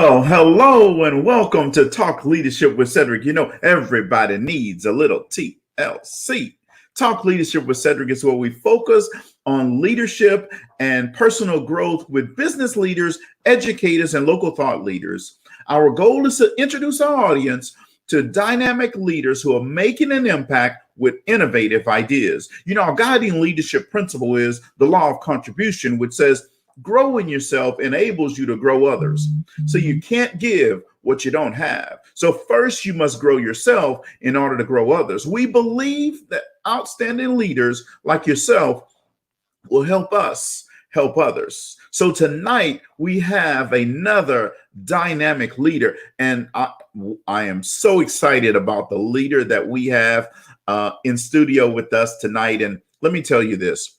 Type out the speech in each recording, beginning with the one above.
Well, hello and welcome to Talk Leadership with Cedrick. You know, everybody needs a little TLC. Talk Leadership with Cedrick is where we focus on leadership and personal growth with business leaders, educators, and local thought leaders. Our goal is to introduce our audience to dynamic leaders who are making an impact with innovative ideas. You know, our guiding leadership principle is the law of contribution, which says growing yourself enables you to grow others. So you can't give what you don't have. So first you must grow yourself in order to grow others. We believe that outstanding leaders like yourself will help us help others. So tonight we have another dynamic leader, and I am so excited about the leader that we have in studio with us tonight. And let me tell you this.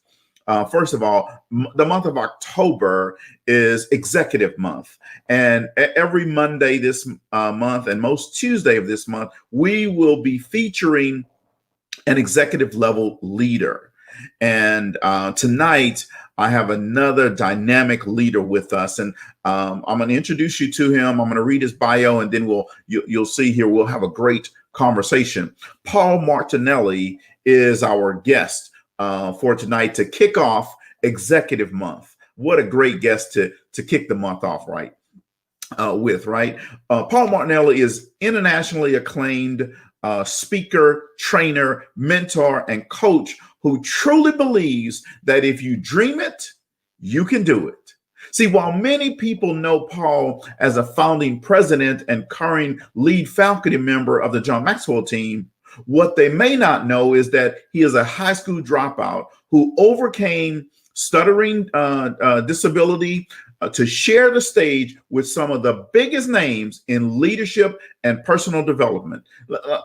First of all, the month of October is Executive Month. And every Monday this month and most Tuesday of this month, we will be featuring an executive level leader. And tonight, I have another dynamic leader with us. And I'm going to introduce you to him. I'm going to read his bio, and then you'll see here we'll have a great conversation. Paul Martinelli is our guest for tonight to kick off Executive Month. What a great guest to kick the month off right? Paul Martinelli is internationally acclaimed speaker, trainer, mentor, and coach who truly believes that if you dream it, you can do it. See, while many people know Paul as a founding president and current lead faculty member of the John Maxwell team, what they may not know is that he is a high school dropout who overcame stuttering disability to share the stage with some of the biggest names in leadership and personal development.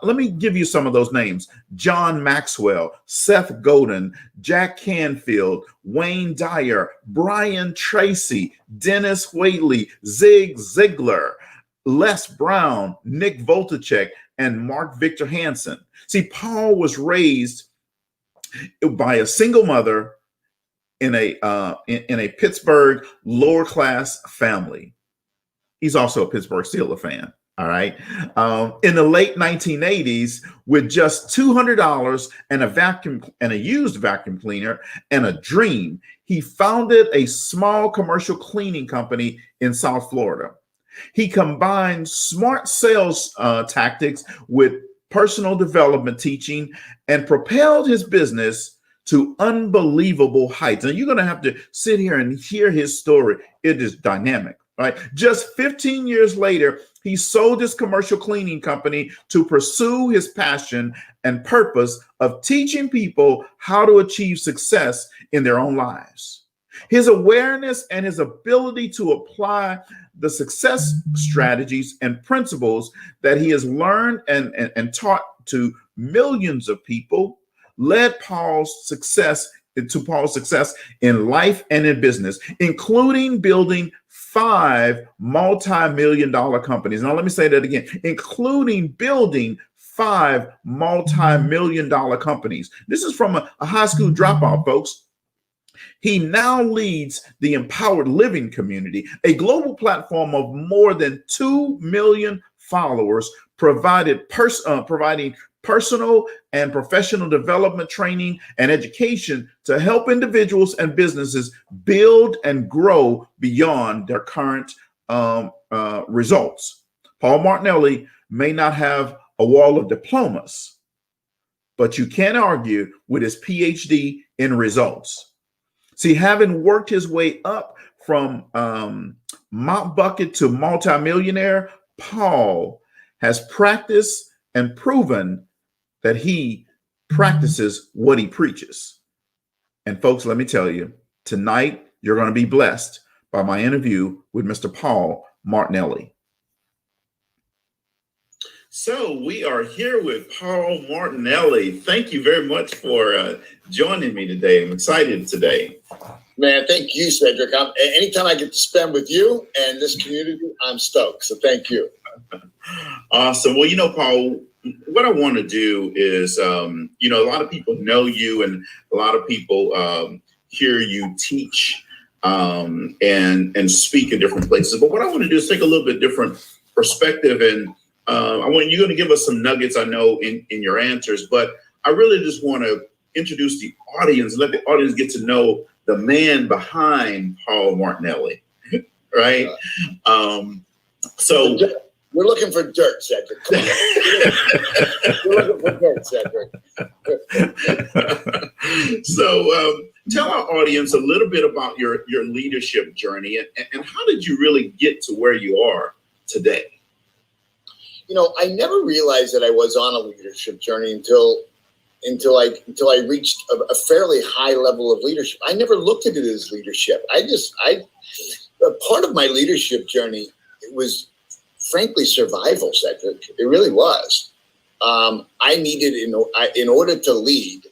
Let me give you some of those names: John Maxwell, Seth Godin, Jack Canfield, Wayne Dyer, Brian Tracy, Dennis Whaley, Zig Ziglar, Les Brown, Nick Voltachek, and Mark Victor Hansen. See, Paul was raised by a single mother in a Pittsburgh lower class family. He's also a Pittsburgh Steelers fan. All right. In the late 1980s, with just $200 and a used vacuum cleaner and a dream, he founded a small commercial cleaning company in South Florida. He combined smart sales tactics with personal development teaching and propelled his business to unbelievable heights. And you're going to have to sit here and hear his story. It is dynamic, right? Just 15 years later, he sold his commercial cleaning company to pursue his passion and purpose of teaching people how to achieve success in their own lives. His awareness and his ability to apply the success strategies and principles that he has learned and taught to millions of people led Paul's success in life and in business, including building 5 multi-million-dollar companies. Now, let me say that again, including building 5 multi-million-dollar companies. This is from a high school dropout, folks. He now leads the Empowered Living community, a global platform of more than 2 million followers, providing personal and professional development training and education to help individuals and businesses build and grow beyond their current results. Paul Martinelli may not have a wall of diplomas, but you can't argue with his PhD in results. See, having worked his way up from Mount Bucket to multimillionaire, Paul has practiced and proven that he practices what he preaches. And folks, let me tell you, tonight you're going to be blessed by my interview with Mr. Paul Martinelli. So we are here with Paul Martinelli. Thank you very much for joining me today. I'm excited today. Man, thank you, Cedrick. Anytime I get to spend with you and this community, I'm stoked. So thank you. Awesome. Well, you know, Paul, what I want to do is, a lot of people know you and a lot of people hear you teach and speak in different places. But what I want to do is take a little bit different perspective, and you're going to give us some nuggets, I know, in your answers, but I really just want to introduce the audience, let the audience get to know the man behind Paul Martinelli, right? So we're looking for dirt, Cedrick. Come on. We're looking for dirt, Cedrick. So tell our audience a little bit about your leadership journey, and how did you really get to where you are today? You know, I never realized that I was on a leadership journey until I reached a fairly high level of leadership. I never looked at it as leadership. Part of my leadership journey was, frankly, survival, Cedric. It really was. I needed, in order to lead,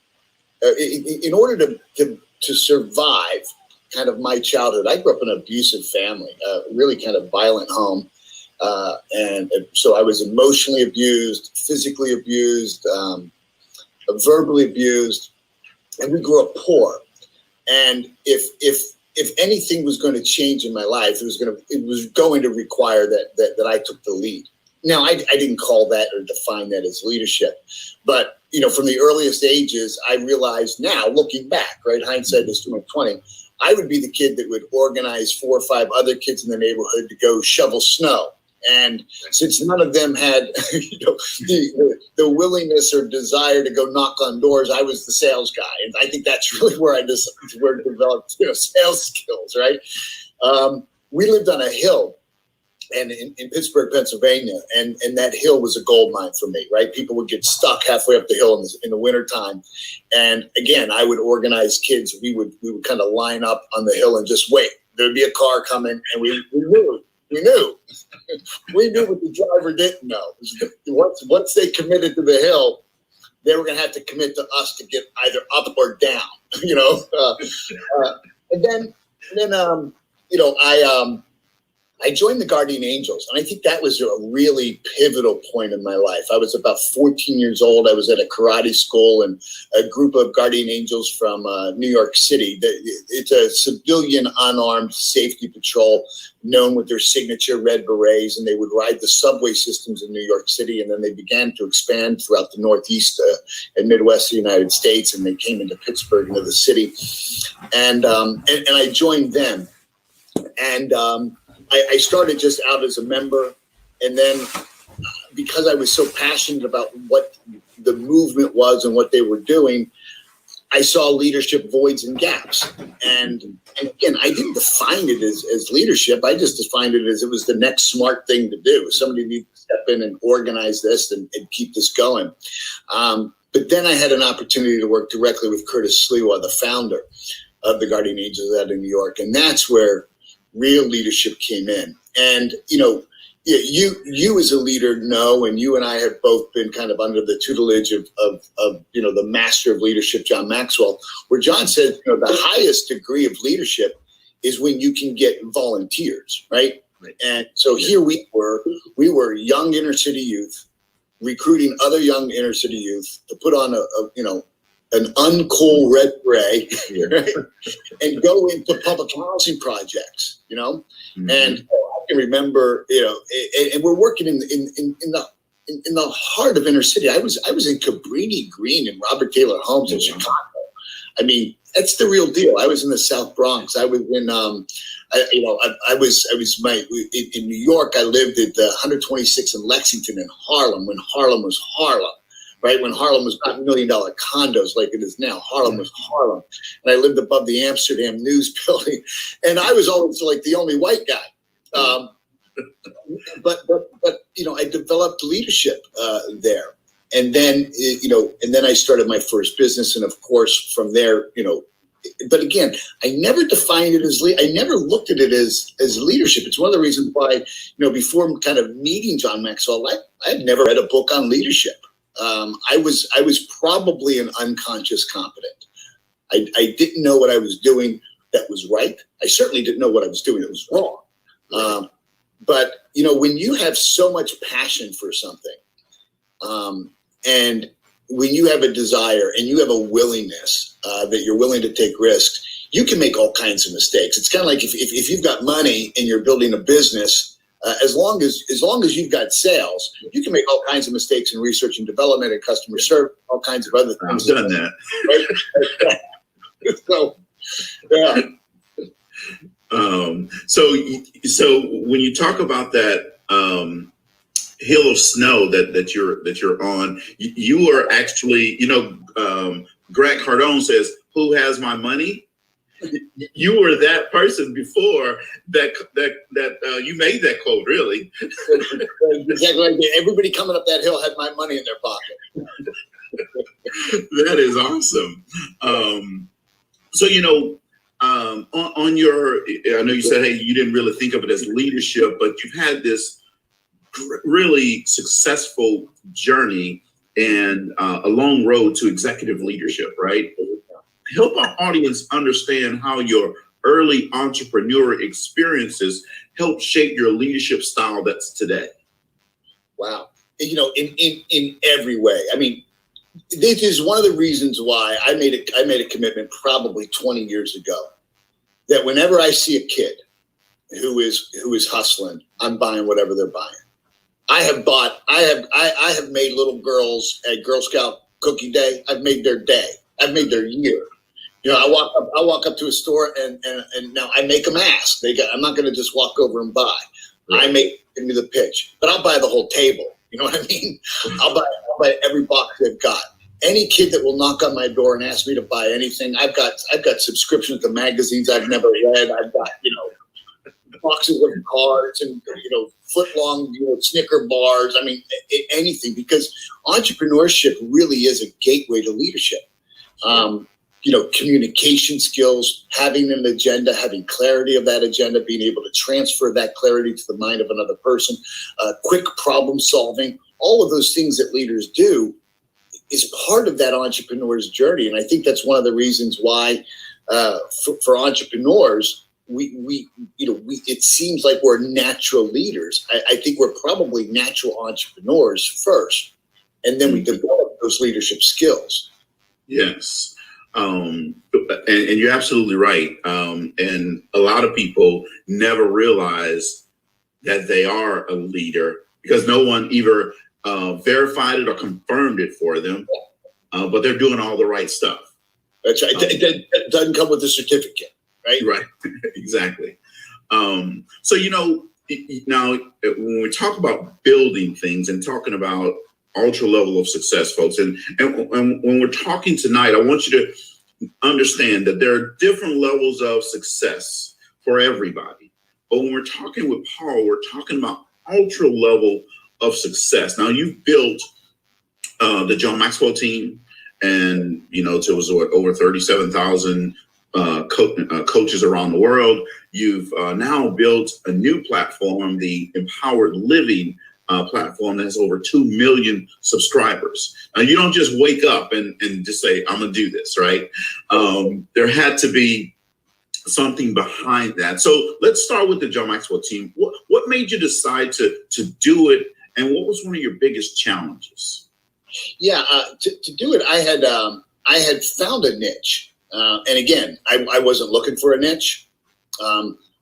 in order to survive kind of my childhood. I grew up in an abusive family, really kind of violent home. And so I was emotionally abused, physically abused, verbally abused, and we grew up poor. And if anything was going to change in my life, it was going to require that I took the lead. Now, I didn't call that or define that as leadership, but from the earliest ages, I realized now, looking back, right, hindsight is 20/20. I would be the kid that would organize 4 or 5 other kids in the neighborhood to go shovel snow. And since none of them had, the willingness or desire to go knock on doors, I was the sales guy, and I think that's really where I developed sales skills. Right? We lived on a hill, and in Pittsburgh, Pennsylvania, and that hill was a gold mine for me. Right? People would get stuck halfway up the hill in the wintertime, and again, I would organize kids. We would kind of line up on the hill and just wait. There'd be a car coming, and we knew. We knew what the driver didn't know. Once they committed to the hill, they were going to have to commit to us to get either up or down. And then I joined the Guardian Angels, and I think that was a really pivotal point in my life. I was about 14 years old. I was at a karate school, and a group of Guardian Angels from New York City. It's a civilian unarmed safety patrol known with their signature red berets, and they would ride the subway systems in New York City, and then they began to expand throughout the Northeast and Midwest of the United States, and they came into Pittsburgh, into the city, and I joined them, and I started just out as a member, and then because I was so passionate about what the movement was and what they were doing, I saw leadership voids and gaps. And again, I didn't define it as leadership. I just defined it as it was the next smart thing to do. Somebody needs to step in and organize this and keep this going. But then I had an opportunity to work directly with Curtis Sliwa, the founder of the Guardian Angels out in New York. And that's where real leadership came in. And, you as a leader know, and you and I have both been kind of under the tutelage of the master of leadership, John Maxwell, where John said, the highest degree of leadership is when you can get volunteers, right? And so here we were young inner city youth recruiting other young inner city youth to put on an uncool red beret, right? And go into public housing projects, Mm-hmm. And I can remember, and we're working in the heart of inner city. I was in Cabrini Green and Robert Taylor Homes in Chicago. I mean, that's the real deal. I was in the South Bronx. I was in, in New York. I lived at 126 in Lexington in Harlem when Harlem was Harlem. Right, when Harlem was not $1 million condos like it is now, Harlem was Harlem, and I lived above the Amsterdam News Building, and I was always like the only white guy. But I developed leadership there, and then I started my first business, and of course from there, But again, I never defined it as I never looked at it as leadership. It's one of the reasons why before kind of meeting John Maxwell, I had never read a book on leadership. I was probably an unconscious competent. I didn't know what I was doing that was right. I certainly didn't know what I was doing that was wrong. But when you have so much passion for something, and when you have a desire and you have a willingness that you're willing to take risks, you can make all kinds of mistakes. It's kind of like if you've got money and you're building a business, as long as you've got sales, you can make all kinds of mistakes in research and development and customer service, all kinds of other things. I've done that. Right? So, yeah. So when you talk about that hill of snow that you're on, you are actually, Grant Cardone says, "Who has my money?" You were that person before that you made that quote, really. Exactly. Everybody coming up that hill had my money in their pocket. That is awesome. So, on your, I know you said, hey, you didn't really think of it as leadership, but you've had this really successful journey and a long road to executive leadership, right? Help our audience understand how your early entrepreneur experiences helped shape your leadership style that's today. Wow. In every way. I mean, this is one of the reasons why I made a commitment probably 20 years ago that whenever I see a kid who is hustling, I'm buying whatever they're buying. I have made little girls at Girl Scout Cookie Day. I've made their day. I've made their year. I walk up to a store and now I make them ask. I'm not going to just walk over and buy. Right. Give me the pitch, but I'll buy the whole table. You know what I mean? I'll buy every box they've got. Any kid that will knock on my door and ask me to buy anything, I've got subscriptions to magazines I've never read. I've got boxes of cards and foot-long Snicker bars. I mean, anything, because entrepreneurship really is a gateway to leadership. Communication skills, having an agenda, having clarity of that agenda, being able to transfer that clarity to the mind of another person, quick problem solving, all of those things that leaders do is part of that entrepreneur's journey. And I think that's one of the reasons why for entrepreneurs, it seems like we're natural leaders. I think we're probably natural entrepreneurs first, and then we develop those leadership skills. Yes. And you're absolutely right. And a lot of people never realize that they are a leader because no one either verified it or confirmed it for them, but they're doing all the right stuff. That's right. It doesn't come with a certificate, right? Right. Exactly. So, now when we talk about building things and talking about ultra level of success, folks, and when we're talking tonight, I want you to understand that there are different levels of success for everybody. But when we're talking with Paul, we're talking about ultra level of success. Now, you've built the John Maxwell team, and it was over 37,000 coaches around the world. You've now built a new platform, the Empowered Living platform that has over 2 million subscribers. Now, you don't just wake up and just say, I'm going to do this, right? There had to be something behind that. So let's start with the John Maxwell team. What made you decide to do it, and what was one of your biggest challenges? Yeah, to do it, I had found a niche. And again, I wasn't looking for a niche.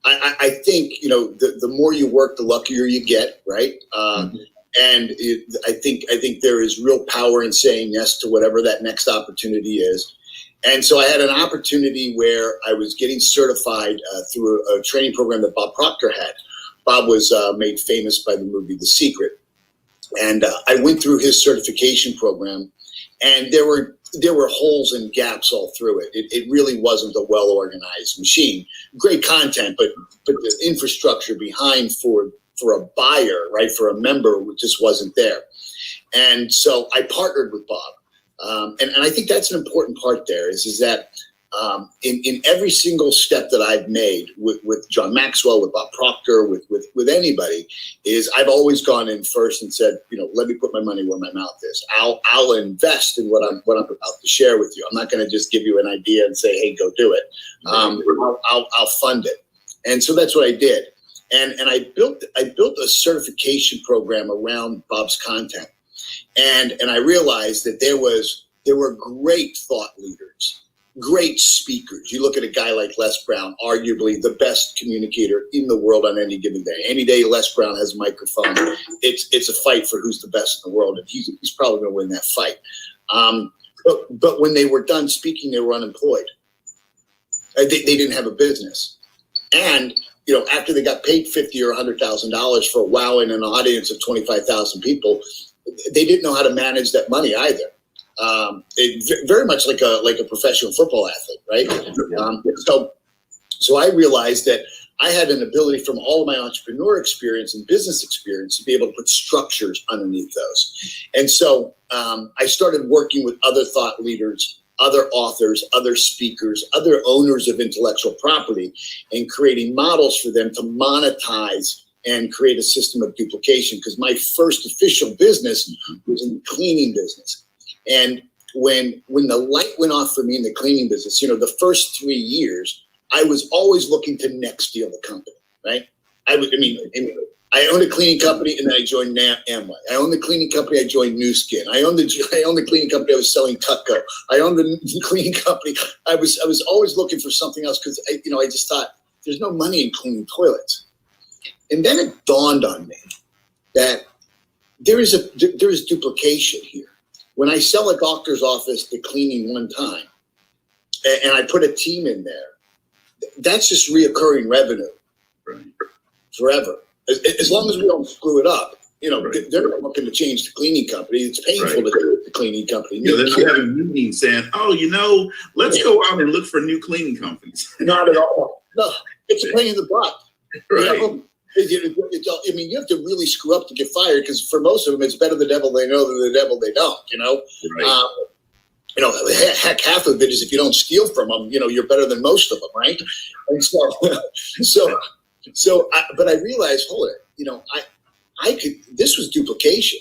I think, the more you work, the luckier you get, right? And I think there is real power in saying yes to whatever that next opportunity is. And so I had an opportunity where I was getting certified through a training program that Bob Proctor had. Bob was made famous by the movie The Secret. And I went through his certification program, and there were holes and gaps all through it. It really wasn't a well-organized machine. Great content, but the infrastructure behind for a buyer, right, for a member, just wasn't there. And so I partnered with Bob. And I think that's an important part there is that in every single step that I've made with John Maxwell, with Bob Proctor, with anybody, is I've always gone in first and said, let me put my money where my mouth is. I'll invest in what I'm about to share with you. I'm not going to just give you an idea and say, hey, go do it. I'll fund it. And so that's what I did. And I built a certification program around Bob's content. And I realized that there were great thought leaders, great speakers. You look at a guy like Les Brown, arguably the best communicator in the world on any given day. Any day Les Brown has a microphone, it's a fight for who's the best in the world, and he's probably going to win that fight. But when they were done speaking, they were unemployed. They didn't have a business. And, after they got paid $50,000 or $100,000 for wowing an audience of 25,000 people, they didn't know how to manage that money either. Very much like a professional football athlete, right? So I realized that I had an ability from all of my entrepreneur experience and business experience to be able to put structures underneath those. And so I started working with other thought leaders, other authors, other speakers, other owners of intellectual property, and creating models for them to monetize and create a system of duplication. Because my first official business was in the cleaning business. And when the light went off for me in the cleaning business, the first 3 years, I was always looking to next steal the company, right? I owned a cleaning company, and then I joined Amway. I owned the cleaning company. I joined New Skin. I owned the cleaning company. I was selling Tutco. I owned the cleaning company. I was always looking for something else because I just thought there's no money in cleaning toilets. And then it dawned on me that there is duplication here. When I sell a doctor's office to cleaning one time, and I put a team in there, that's just reoccurring revenue forever. As long as we don't screw it up, they're not looking to change the cleaning company. It's painful to do the cleaning company. Yeah, they're having meetings saying, let's go out and look for new cleaning companies. Not at all. No, it's a pain in the butt. Right. You have to really screw up to get fired, because for most of them, it's better the devil they know than the devil they don't, Right. Heck, half of it is if you don't steal from them, you're better than most of them, right? And but I realized, hold it, I could. This was duplication.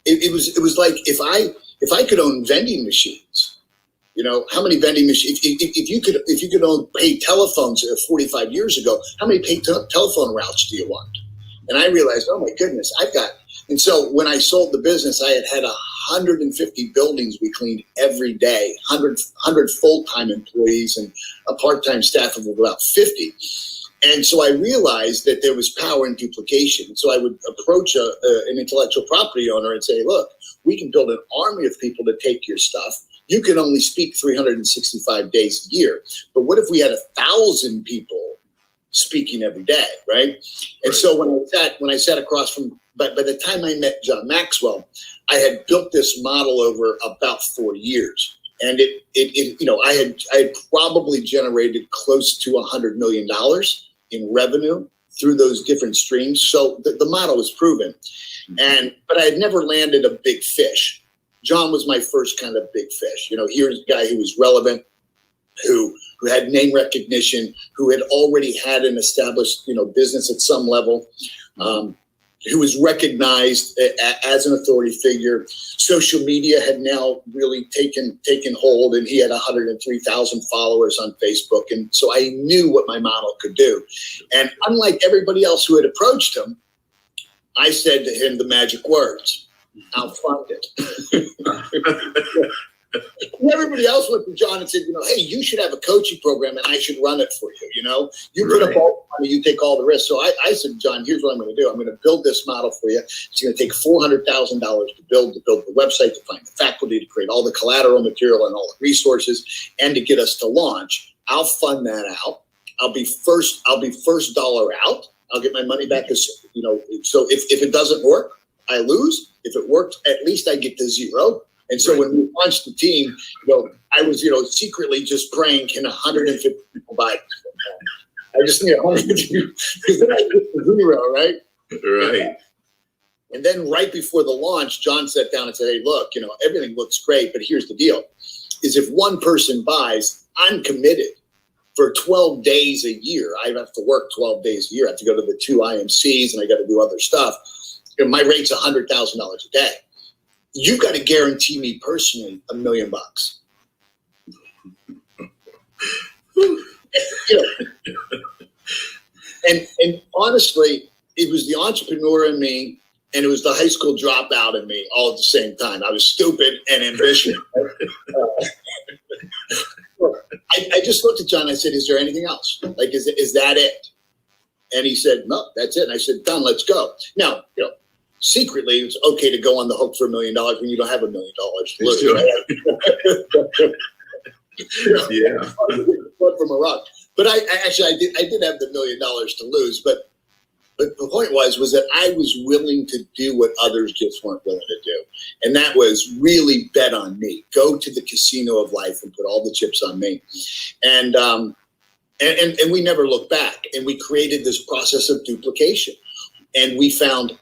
It was like if I could own vending machines, how many vending machines? If you could own paid telephones 45 years ago, how many paid telephone routes do you want? And I realized, oh my goodness, and so when I sold the business, I had 150 buildings we cleaned every day, 100 full-time employees and a part-time staff of about 50. And so I realized that there was power in duplication. So I would approach an intellectual property owner and say, look, we can build an army of people to take your stuff. You can only speak 365 days a year. But what if we had 1,000 people speaking every day, right? And so when I sat across from, by the time I met John Maxwell, I had built this model over about 4 years. And I had probably generated close to $100 million in revenue through those different streams. So the model was proven. But I had never landed a big fish. John was my first kind of big fish. Here's a guy who was relevant, who had name recognition, who had already had an established, business at some level, who was recognized as an authority figure. Social media had now really taken hold, and he had 103,000 followers on Facebook. And so I knew what my model could do. And unlike everybody else who had approached him, I said to him the magic words: I'll fund it. Everybody else went to John and said, hey, you should have a coaching program and I should run it for you. You put up all the money, you take all the risk. So I said, John, here's what I'm going to do. I'm going to build this model for you. It's going to take $400,000 to build the website, to find the faculty, to create all the collateral material and all the resources, and to get us to launch. I'll fund that out. I'll be first dollar out. I'll get my money back. So if it doesn't work, I lose. If it worked, at least I get to zero. And so when we launched the team, I was, secretly just praying, can 150 people buy it? I just need 150, because then I get to zero, right? Right. And then right before the launch, John sat down and said, hey, look, everything looks great, but here's the deal, is if one person buys, I'm committed for 12 days a year. I have to work 12 days a year. I have to go to the 2 IMCs, and I got to do other stuff. My rate's $100,000 a day. You've got to guarantee me personally $1 million. And honestly, it was the entrepreneur in me, and it was the high school dropout in me all at the same time. I was stupid and ambitious. I just looked at John. I said, "Is there anything else? Like, is that it?" And he said, "No, that's it." And I said, "Done. Let's go." Now, secretly, it's okay to go on the hook for $1 million when you don't have $1 million to lose. Yeah. From Iraq. But I did have the $1 million to lose. But the point was that I was willing to do what others just weren't willing to do. And that was really bet on me. Go to the casino of life and put all the chips on me. And we never looked back. And we created this process of duplication. And we found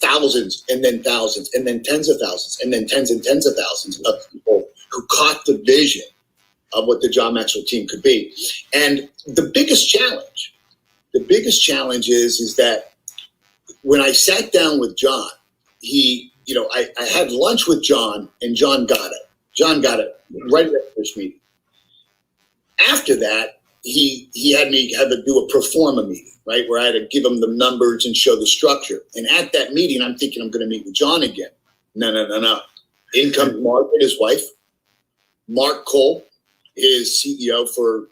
thousands and then thousands and then tens of thousands and then tens and tens of thousands of people who caught the vision of what the John Maxwell team could be. And the biggest challenge is that when I sat down with John, I had lunch with John, and John got it. John got it right at that first meeting. After that, he had me have to do a pro forma meeting, right, where I had to give him the numbers and show the structure. And at that meeting, I'm thinking I'm going to meet with John again. No. In comes Margaret, his wife, Mark Cole, his CEO for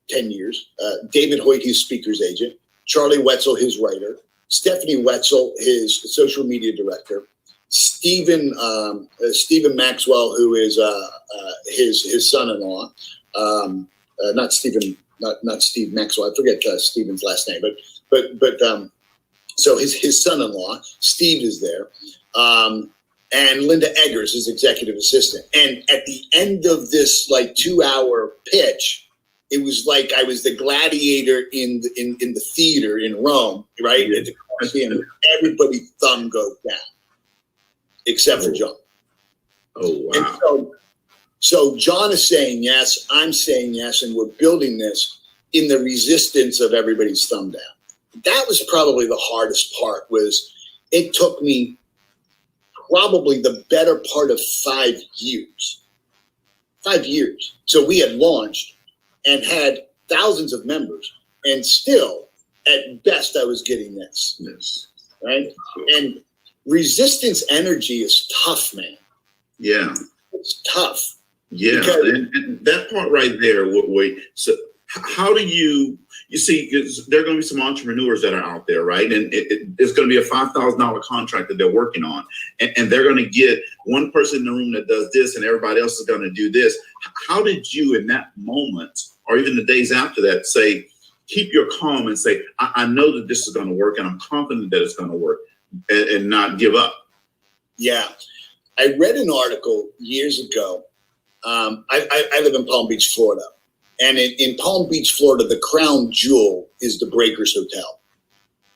10 years, David Hoyt, his speaker's agent, Charlie Wetzel, his writer, Stephanie Wetzel, his social media director, Stephen Maxwell, who is his son-in-law, not Steve Maxwell. I forget Stephen's last name, but so his son-in-law Steve is there, and Linda Eggers, his executive assistant. And at the end of this 2-hour pitch, it was like I was the gladiator in the theater in Rome, right? At the Colosseum, everybody's thumb goes down, except for John. Oh wow! And so John is saying yes, I'm saying yes, and we're building this in the resistance of everybody's thumb down. That was probably the hardest part. It took me probably the better part of 5 years. 5 years. So we had launched and had thousands of members, and still, at best, I was getting this. Yes. Right? And resistance energy is tough, man. Yeah. It's tough. Yeah. And that part right there, wait. So how do you see, there are going to be some entrepreneurs that are out there, right? And it's going to be a $5,000 contract that they're working on. And they're going to get one person in the room that does this and everybody else is going to do this. How did you in that moment, or even the days after that, say, keep your calm and say, I know that this is going to work and I'm confident that it's going to work, and not give up? Yeah. I read an article years ago. I live in Palm Beach, Florida. And in Palm Beach, Florida, the crown jewel is the Breakers Hotel.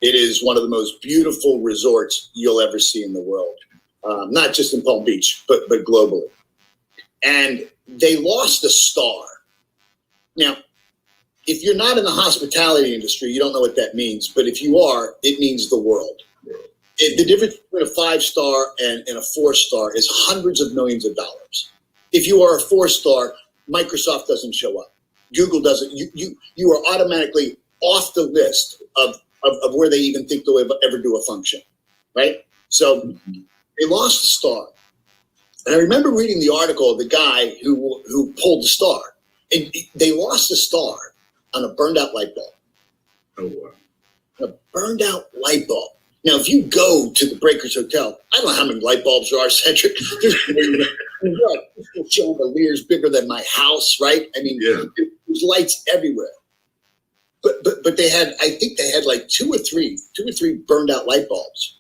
It is one of the most beautiful resorts you'll ever see in the world, not just in Palm Beach, but globally. And they lost a star. Now, if you're not in the hospitality industry, you don't know what that means. But if you are, it means the world. The difference between a 5-star and a 4-star is hundreds of millions of dollars. If you are a 4-star, Microsoft doesn't show up. Google doesn't. You are automatically off the list of where they even think they'll ever do a function, right? So they lost the star. And I remember reading the article of the guy who pulled the star. And they lost the star on a burned out light bulb. Oh, wow. A burned out light bulb. Now, if you go to the Breakers Hotel, I don't know how many light bulbs there are, Cedrick. There's chandeliers bigger than my house, right? I mean, there's lights everywhere. But they had, I think they had like two or three burned out light bulbs.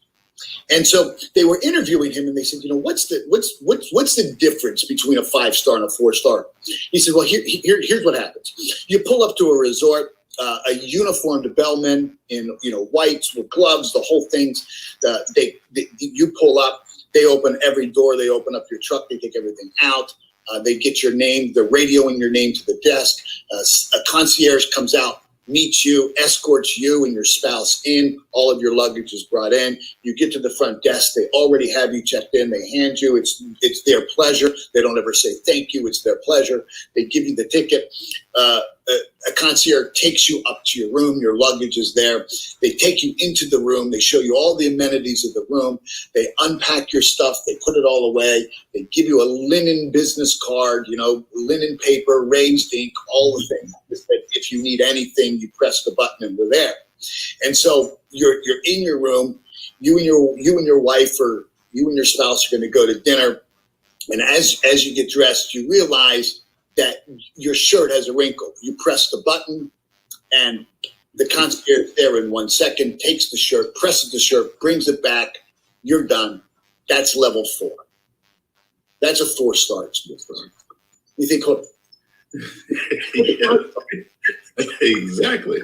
And so they were interviewing him, and they said, what's the difference between a 5-star and a 4-star? He said, well, here's what happens. You pull up to a resort. A uniformed bellman in whites with gloves, the whole thing's. You pull up, they open every door, they open up your truck, they take everything out, they get your name, they're radioing your name to the desk. A concierge comes out, meets you, escorts you and your spouse in. All of your luggage is brought in. You get to the front desk, they already have you checked in. They hand you, it's their pleasure. They don't ever say thank you. It's their pleasure. They give you the ticket. A concierge takes you up to your room. Your luggage is there. They take you into the room. They show you all the amenities of the room. They unpack your stuff. They put it all away. They give you a linen business card, linen paper, raised ink, all the things. If you need anything, you press the button and we're there. And so you're in your room. You and your wife or you and your spouse are going to go to dinner. And as you get dressed, you realize that your shirt has a wrinkle. You press the button, and the concierge there in 1 second takes the shirt, presses the shirt, brings it back. You're done. That's level 4. That's a 4-star experience. You think, hold Yeah. Exactly.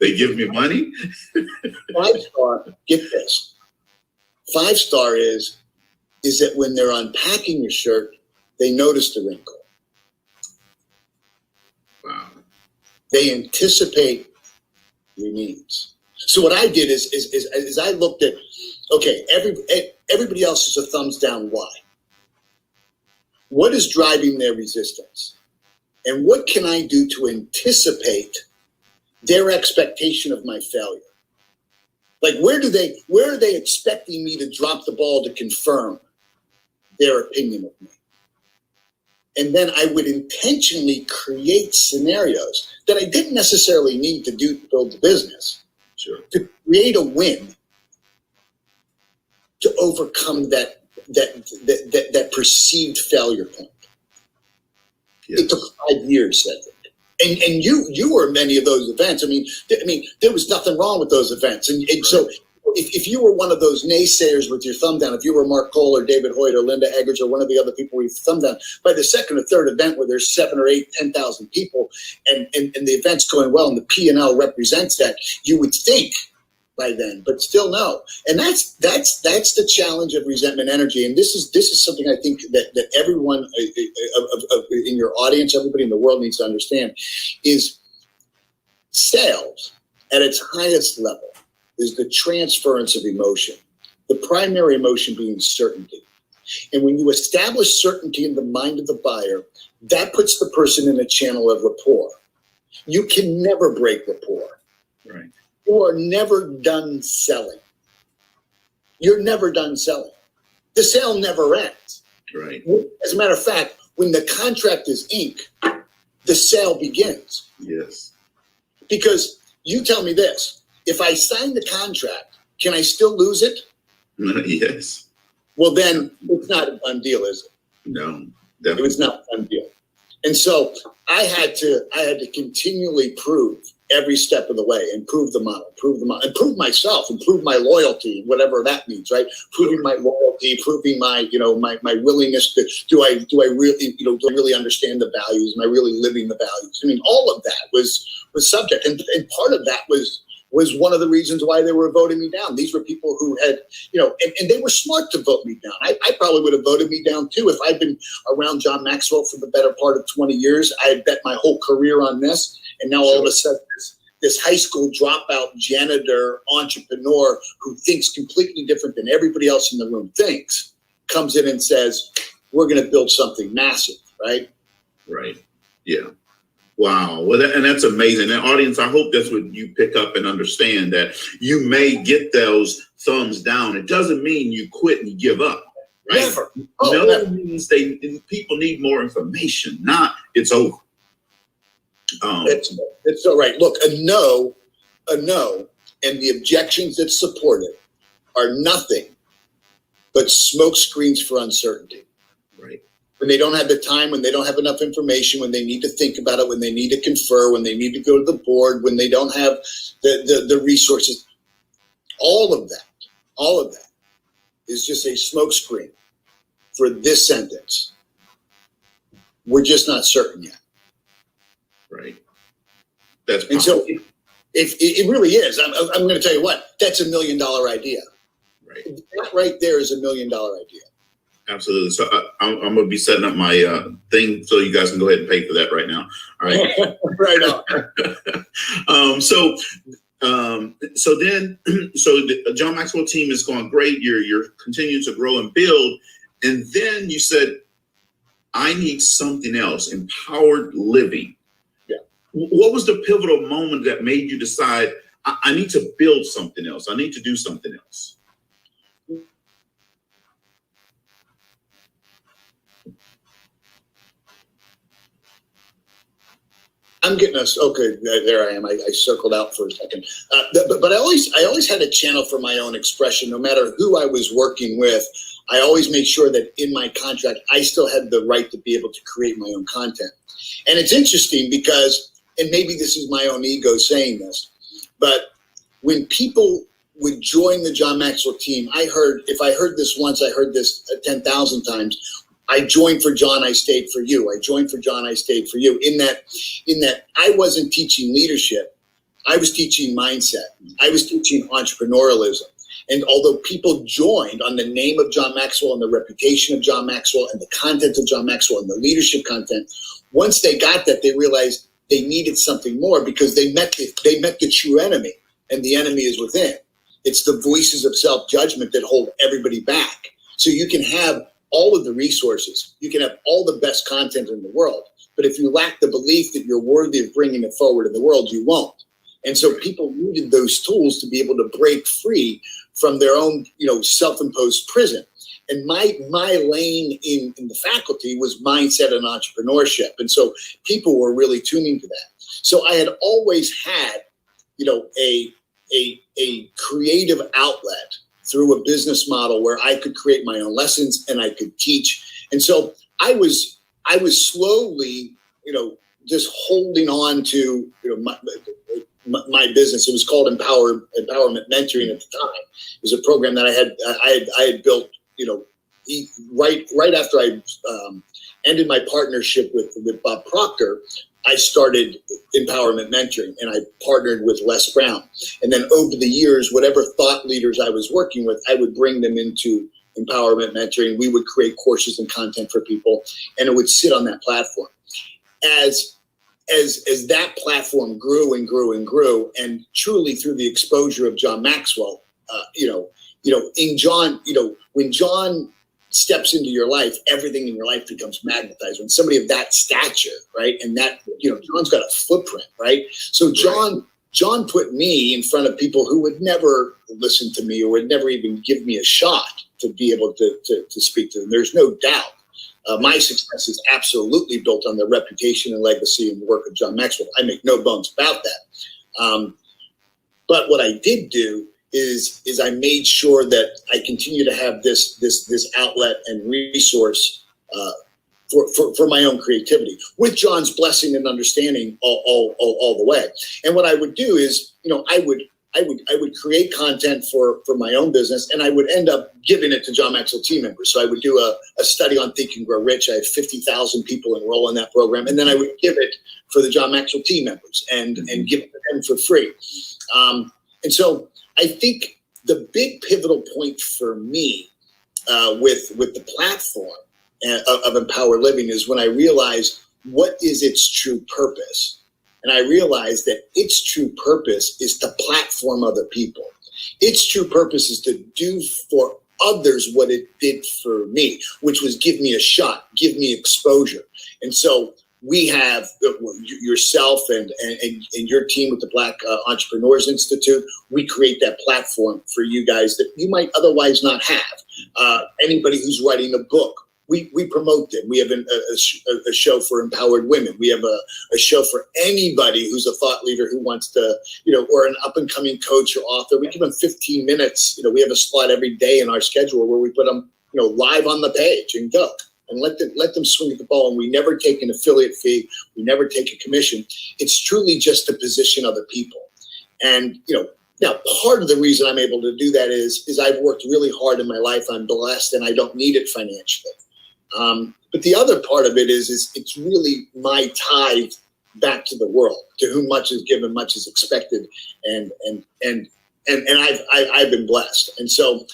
They give me money. 5-star, get this. 5-star is that when they're unpacking your shirt, they notice the wrinkle. Wow. They anticipate your needs. So what I did is I looked at, okay, everybody else is a thumbs down. Why? What is driving their resistance? And what can I do to anticipate their expectation of my failure? Like, where are they expecting me to drop the ball to confirm their opinion of me? And then I would intentionally create scenarios that I didn't necessarily need to do to build the business. Sure. To create a win, to overcome that perceived failure point. Yes. It took 5 years, Cedrick. And you were in many of those events. I mean, there was nothing wrong with those events. And right. So if you were one of those naysayers with your thumb down, if you were Mark Cole or David Hoyt or Linda Eggers or one of the other people with your thumb down, by the second or third event where there's 7 or 8, 10,000 people and the event's going well and the P&L represents that, you would think by then, but still no. And that's the challenge of resentment energy. And this is something I think that everyone in your audience, everybody in the world needs to understand, is sales at its highest level is the transference of emotion, the primary emotion being certainty. And when you establish certainty in the mind of the buyer, that puts the person in a channel of rapport. You can never break rapport. Right. You are never done selling. You're never done selling. The sale never ends. Right. As a matter of fact, when the contract is inked, the sale begins. Yes. Because you tell me this, if I sign the contract, can I still lose it? Yes. Well, then it's not a done deal, is it? No. It was not a done deal. And so I had to continually prove every step of the way, improve the model, improve myself, improve my loyalty, whatever that means, right? Proving my loyalty, proving my willingness to, do I really understand the values? Am I really living the values? I mean, all of that was subject. And part of that was one of the reasons why they were voting me down. These were people who had, and they were smart to vote me down. I probably would have voted me down too if I'd been around John Maxwell for the better part of 20 years. I had bet my whole career on this. And now all of a sudden, this high school dropout janitor entrepreneur who thinks completely different than everybody else in the room thinks comes in and says, we're going to build something massive, right? Right. Yeah. Wow. Well, and that's amazing. And audience, I hope that's what you pick up and understand, that you may get those thumbs down. It doesn't mean you quit and you give up. Right? Never. Never means people need more information. Not it's over. That's so right. Look, a no, and the objections that support it are nothing but smoke screens for uncertainty. Right. When they don't have the time, when they don't have enough information, when they need to think about it, when they need to confer, when they need to go to the board, when they don't have the resources, all of that is just a smoke screen for this sentence. We're just not certain yet. Right. That's and so if it really is, I'm going to tell you what, that's $1 million idea. Right. That right there is $1 million idea. Absolutely. So I'm going to be setting up my thing so you guys can go ahead and pay for that right now. All right. Right on. So the John Maxwell team is going great. You're continuing to grow and build. And then you said, I need something else, empowered living. Yeah. What was the pivotal moment that made you decide, I need to build something else? I need to do something else. I'm getting us. Okay, there I am. I circled out for a second. But I always had a channel for my own expression. No matter who I was working with, I always made sure that in my contract, I still had the right to be able to create my own content. And it's interesting because, and maybe this is my own ego saying this, but when people would join the John Maxwell team, if I heard this once, I heard this 10,000 times. I joined for John, I stayed for you. I joined for John, I stayed for you. In that I wasn't teaching leadership. I was teaching mindset. I was teaching entrepreneurialism. And although people joined on the name of John Maxwell and the reputation of John Maxwell and the content of John Maxwell and the leadership content, once they got that, they realized they needed something more because they met the true enemy, and the enemy is within. It's the voices of self-judgment that hold everybody back. So you can have all of the resources, you can have all the best content in the world, but if you lack the belief that you're worthy of bringing it forward in the world, you won't. And so people needed those tools to be able to break free from their own, self-imposed prison. And my lane in the faculty was mindset and entrepreneurship. And so people were really tuning to that. So I had always had, a creative outlet through a business model where I could create my own lessons and I could teach. And so I was slowly, just holding on to, my business. It was called Empowerment Mentoring at the time. It was a program that I had built, right after I ended my partnership with Bob Proctor. I started Empowerment Mentoring, and I partnered with Les Brown. And then over the years, whatever thought leaders I was working with, I would bring them into Empowerment Mentoring. We would create courses and content for people, and it would sit on that platform. As that platform grew and grew and grew, and truly through the exposure of John Maxwell, when John steps into your life, everything in your life becomes magnetized. When somebody of that stature, right, and that, John's got a footprint, right? So John put me in front of people who would never listen to me or would never even give me a shot to be able to speak to them. There's no doubt. My success is absolutely built on the reputation and legacy and the work of John Maxwell. I make no bones about that. But what I did do is I made sure that I continue to have this outlet and resource for my own creativity, with John's blessing and understanding all the way. And what I would do is, I would create content for my own business, and I would end up giving it to John Maxwell team members. So I would do a study on Think and Grow Rich. I had 50,000 people enroll in that program, and then I would give it for the John Maxwell team members and give it to them for free. And so I think the big pivotal point for me with the platform of Empower Living is when I realized what is its true purpose. And I realized that its true purpose is to platform other people. Its true purpose is to do for others what it did for me, which was give me a shot, give me exposure. And so we have yourself and your team with the Black Entrepreneurs Institute. We create that platform for you guys that you might otherwise not have. Anybody who's writing a book, we promote them. We have a show for empowered women. We have a show for anybody who's a thought leader who wants to, or an up and coming coach or author. We give them 15 minutes. We have a slot every day in our schedule where we put them, live on the page and go. And let them swing at the ball. And we never take an affiliate fee. We never take a commission. It's truly just to position other people. And, now part of the reason I'm able to do that is I've worked really hard in my life. I'm blessed and I don't need it financially. But the other part of it is it's really my tithe back to the world. To whom much is given, much is expected. And I've been blessed. And so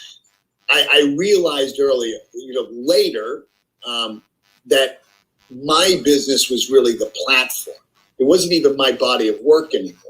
I realized earlier, later, that my business was really the platform. It wasn't even my body of work anymore.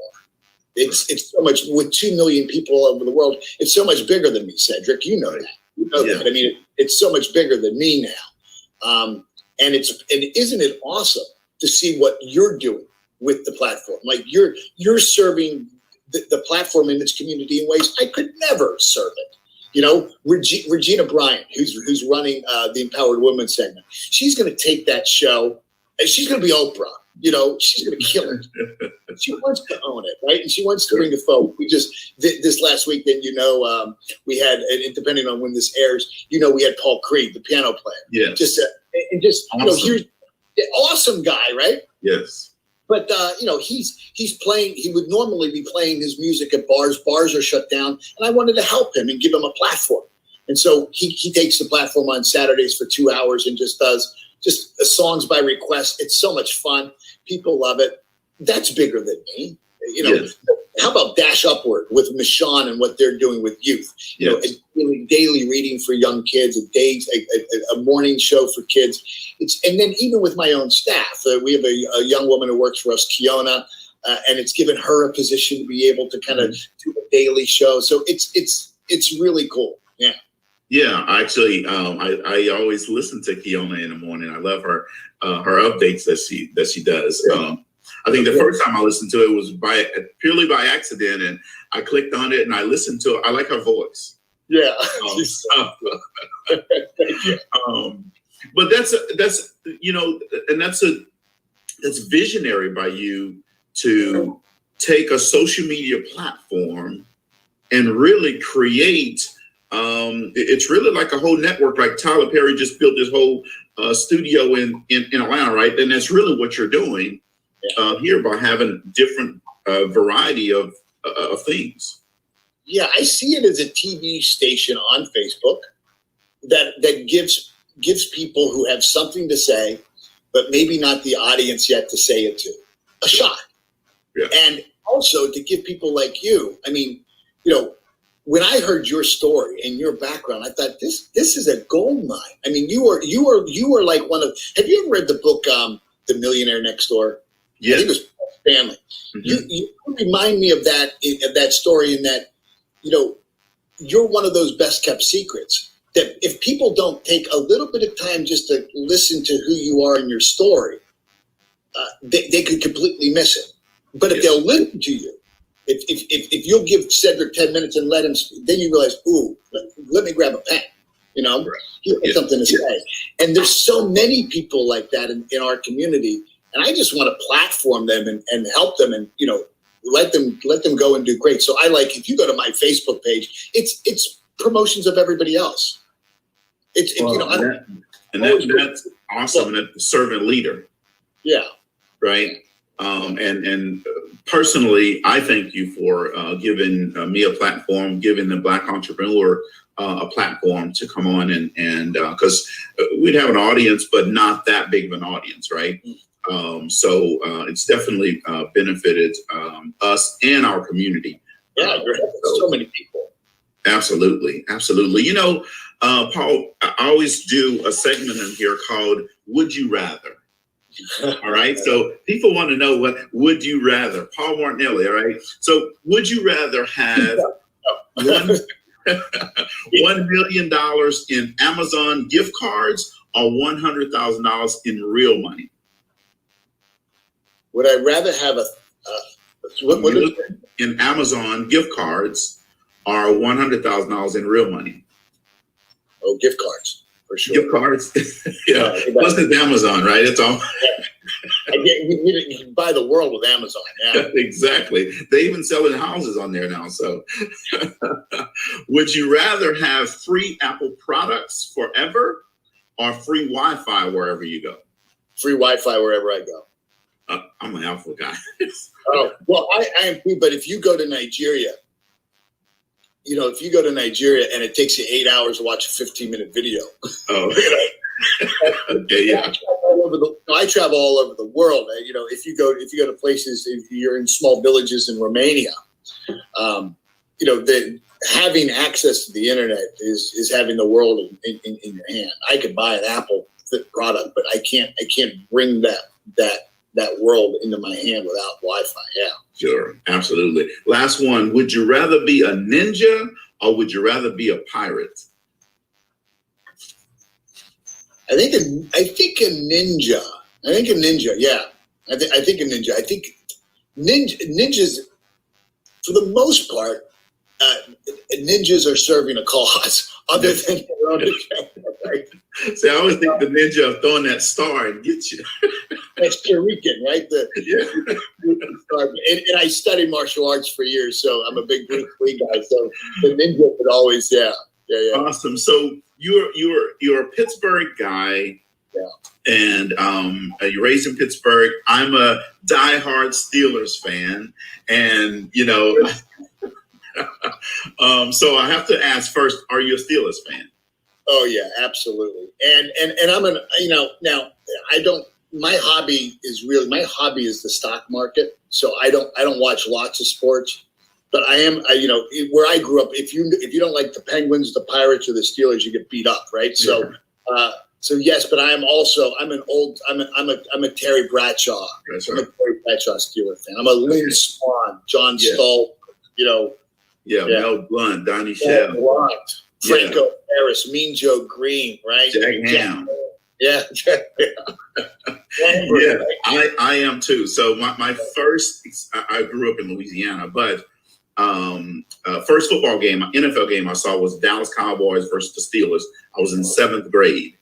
It's so much, with 2 million people all over the world, it's so much bigger than me, Cedrick. You know that. You know that. I mean, it's so much bigger than me now. And isn't it awesome to see what you're doing with the platform. Like you're serving the platform in its community in ways I could never serve it. You know, Regina Bryant, who's running the Empowered Women segment, she's going to take that show and she's going to be Oprah. You know, she's going to kill it. She wants to own it, right? And she wants to bring the folk. We just this last week, then we had, and depending on when this airs, we had Paul Creed, the piano player. Yeah. Just awesome. Here's an awesome guy, right? Yes. But he's playing. He would normally be playing his music at bars. Bars are shut down, and I wanted to help him and give him a platform. And so he takes the platform on Saturdays for 2 hours and just does songs by request. It's so much fun. People love it. That's bigger than me. Yes. How about Dash Upward with Michonne and what they're doing with youth? Yes. Daily reading for young kids, a morning show for kids. And then even with my own staff, we have a young woman who works for us, Kiona, and it's given her a position to be able to kind of do a daily show. So it's really cool. Yeah. Yeah, actually, I always listen to Kiona in the morning. I love her updates that she does. Yeah. I think the first time I listened to it was purely by accident, and I clicked on it and I listened to it. I like her voice. Yeah. But that's visionary by you to take a social media platform and really create. It's really like a whole network. Like Tyler Perry just built this whole studio in Atlanta, right? And that's really what you're doing here by having different variety of things. Yeah, I see it as a TV station on Facebook that gives people who have something to say, but maybe not the audience yet to say it to, a shot. Yeah. And also to give people like you. I mean, when I heard your story and your background, I thought this is a gold mine. I mean, you are like one of. Have you ever read the book The Millionaire Next Door? Yeah, I think it was Paul Stanley. Mm-hmm. You remind me of that story in that you're one of those best kept secrets that if people don't take a little bit of time just to listen to who you are and your story, they could completely miss it. But if they'll listen to you. If you'll give Cedrick 10 minutes and let him speak, then you realize, let me grab a pen. He has something to say. And there's so many people like that in our community. And I just want to platform them and help them and, let them go and do great. So if you go to my Facebook page, it's promotions of everybody else. That's awesome. And a servant leader. Yeah. Right. And personally, I thank you for giving me a platform, giving the Black entrepreneur a platform to come on and because we'd have an audience, but not that big of an audience, right? So it's definitely benefited us and our community. Yeah, so many people. Absolutely. Paul, I always do a segment in here called Would You Rather? All right. So people want to know what would you rather? Paul Martinelli. All right. So would you rather have $1 million in Amazon gift cards or $100,000 in real money? Would I rather have in Amazon gift cards or $100,000 in real money? Oh, gift cards. For sure. Gift cards. Yeah. Plus it's Amazon, right? It's all. You can buy the world with Amazon. Yeah. Exactly. They even selling houses on there now. So would you rather have free Apple products forever or free Wi-Fi wherever you go? Free Wi-Fi wherever I go. I'm an Apple guy. Oh, well, I am too, but if you go to Nigeria, and it takes you 8 hours to watch a 15-minute video. Oh, okay, yeah. I travel all over the world. If you go to places, if you're in small villages in Romania, having access to the internet is having the world in your hand. I could buy an Apple product, but I can't bring that world into my hand without Wi-Fi. Yeah. Sure, absolutely. Last one. Would you rather be a ninja or would you rather be a pirate? I think a ninja. Yeah. I think a ninja. I think ninjas, for the most part, ninjas are serving a cause other than their own agenda, right? See, I always think the ninja of throwing that star and get you. That's Cedrick, right? And I studied martial arts for years, so I'm a big Bruce Lee guy. So the ninja would always, yeah. Awesome. So you're a Pittsburgh guy, and you're raised in Pittsburgh. I'm a diehard Steelers fan, and so I have to ask first: are you a Steelers fan? Oh yeah, absolutely. And I'm now I don't. My hobby is the stock market. So I don't watch lots of sports, but I am. Where I grew up, if you don't like the Penguins, the Pirates, or the Steelers, you get beat up, right? So. So yes, but I'm a Terry Bradshaw. That's I'm right. a Terry Bradshaw Steeler fan. I'm a Lynn Swan, John Stahl, Mel Blunt, Donnie Shell, Franco Harris, Mean Joe Green, right? Jack Ham. Yeah. I am too. So my first, I grew up in Louisiana, but first football game, NFL game I saw was Dallas Cowboys versus the Steelers. I was in 7th grade.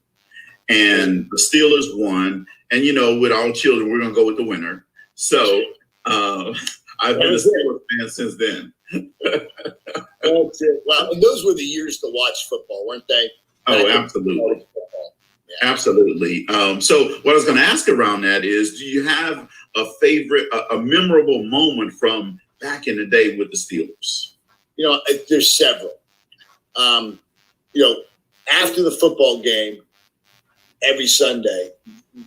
And the Steelers won. And, with all children, we're going to go with the winner. So I've been a Steelers fan since then. Wow. And those were the years to watch football, weren't they? Oh, absolutely. Yeah. Absolutely. So what I was going to ask around that is, do you have a favorite, a memorable moment from back in the day with the Steelers? There's several. After the football game, every Sunday,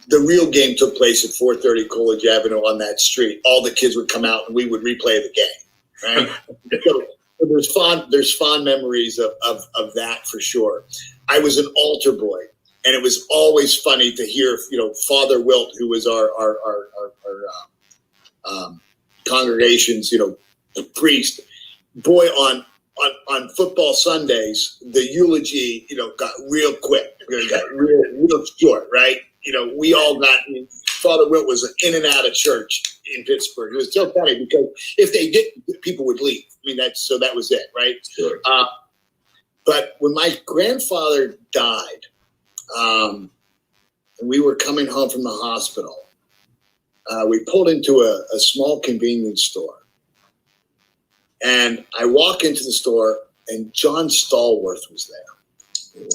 the real game took place at 430 Coolidge Avenue on that street. All the kids would come out and we would replay the game, right? So there's fond memories of that for sure. I was an altar boy, and it was always funny to hear, Father Wilt, who was our congregation's, the priest. Boy, on football Sundays, the eulogy, got real quick. It got real short, right? We all got. Father Wilt was in and out of church in Pittsburgh. It was so funny because if they didn't, people would leave. That was it, right? Sure. But when my grandfather died, and we were coming home from the hospital, we pulled into a small convenience store. And I walk into the store, and John Stallworth was there.